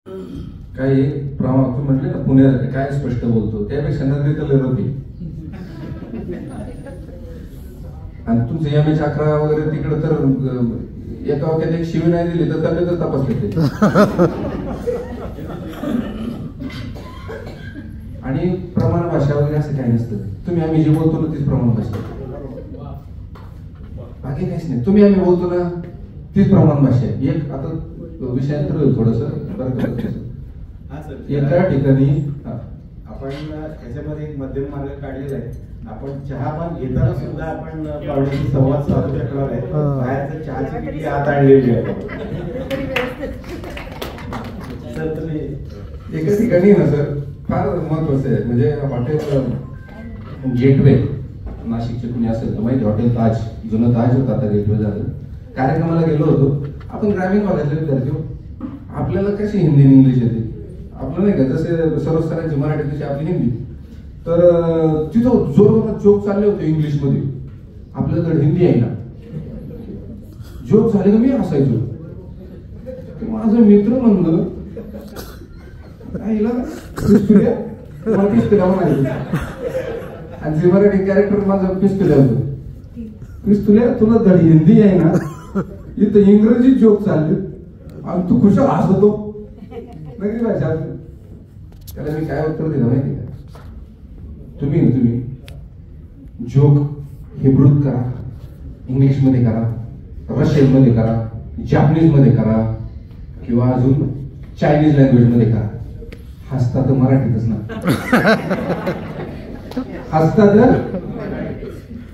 काही तू म्हटले ना पुण्यात काय स्पष्ट बोलतो त्यापेक्षा नगरी तर लय होती. आणि तुमचं एम.ए. 11 वगैरे तिकडे तर एका वाक्यात एक शिवी नाही दिली तर तब्येतच तपासले ते. आणि प्रमाण भाषा वगैरे असं काही नसतं. तुम्ही आम्ही जे बोलतो ना तीच प्रमाण भाषा, बाकी काहीच नाही. तुम्ही आम्ही बोलतो ना तीच प्रमाण भाषा आहे. एक आता विषयांतर होईल थोडस एका ठिकाणी आपण याच्यामध्ये एक मध्यम मार्ग काढलेला आहे. आपण चहा पान घेताना सुद्धा आपण पावडीशी संवाद साधू शकणार आहे. बाहेरचं चहाची किती आत आणलेली आहे. सर तुम्ही एका ठिकाणी ना सर फार महत्वाचं आहे. म्हणजे हॉटेल गेटवे नाशिकचे कुणी असेल तर माहिती, हॉटेल ताज, जुनं ताज होतं आता गेटवे झालं. कार्यक्रमाला गेलो होतो. आपण ग्रामीण भागातले विद्यार्थी, आपल्याला कशी हिंदी इंग्लिश येते आपलं नाही का, जसे सर्व स्तरांची मराठी तशी आपली हिंदी. तर तिथं जोर जोक चालले होते इंग्लिश मध्ये, आपल्याकडे हिंदी आहे ना. जोक झाले का मी हसायचो. माझा मित्र म्हणलं आणि जे मराठी कॅरेक्टर माझं पिस्तुल्या होतं. पिस्तुल्या तुला धड हिंदी आहे ना, इथं इंग्रजी जोक चालले आणि तू खुशाल हसतो. नगरी भाषा. त्याला मी काय उत्तर दिलं माहिती का, तुम्ही जोक हिब्रूत करा, इंग्लिश मध्ये करा, रशियन मध्ये करा, जॅपनीज मध्ये करा किंवा अजून चायनीज लँग्वेज मध्ये करा. हसता तर मराठीतच ना. हसता तर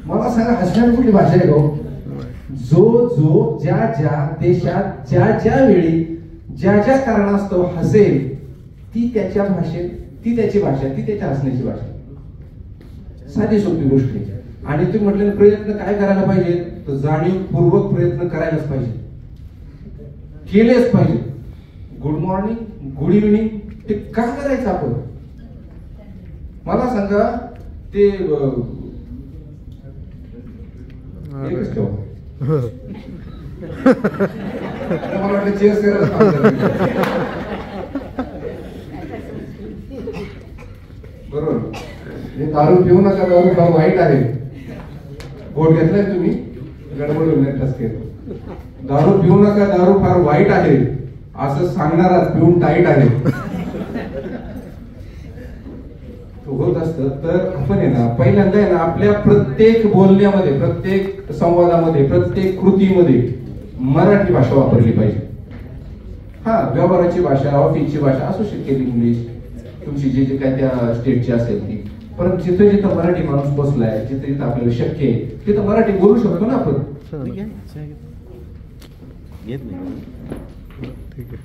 मला सांगा हसण्याची कुठली भाषा आहे गो. जो ज्या ज्या देशात ज्या वेळी ज्या कारणास्तव हसेल ती त्याच्या भाषेत, ती त्याची भाषा, ती त्याच्या हसण्याची भाषा. साधी सोपी गोष्ट आहे. आणि तुम्ही म्हटले प्रयत्न काय करायला पाहिजे, तर जाणीवपूर्वक प्रयत्न करायलाच पाहिजे, केलेच पाहिजे. गुड मॉर्निंग, गुड इव्हनिंग ते का करायचं आपण, मला सांगा. ते एकच ठेवा. मला वाटलं चेस करायला बरोबर. दारू पिऊ नका, दारू फार वाईट आहे. बोट घेतलाय तुम्ही, गडबड होईल. दारू पिऊ नका, दारू फार वाईट आहे असं सांगणाराच पिऊन टाईट आहे. होत असतं. तर आपण आहे ना पहिल्यांदा आहे ना आपल्या प्रत्येक बोलण्यामध्ये, प्रत्येक संवादामध्ये, प्रत्येक कृतीमध्ये मराठी भाषा वापरली पाहिजे. हा, व्यवहाराची भाषा, ऑफिसची भाषा असू शकेल इंग्लिश, तुमची जे काय त्या स्टेटची असेल ती. पण जिथं जिथं मराठी माणूस बसलाय, जिथं जिथं आपल्याला शक्य आहे तिथं मराठी बोलू शकतो ना आपण. ठीक आहे.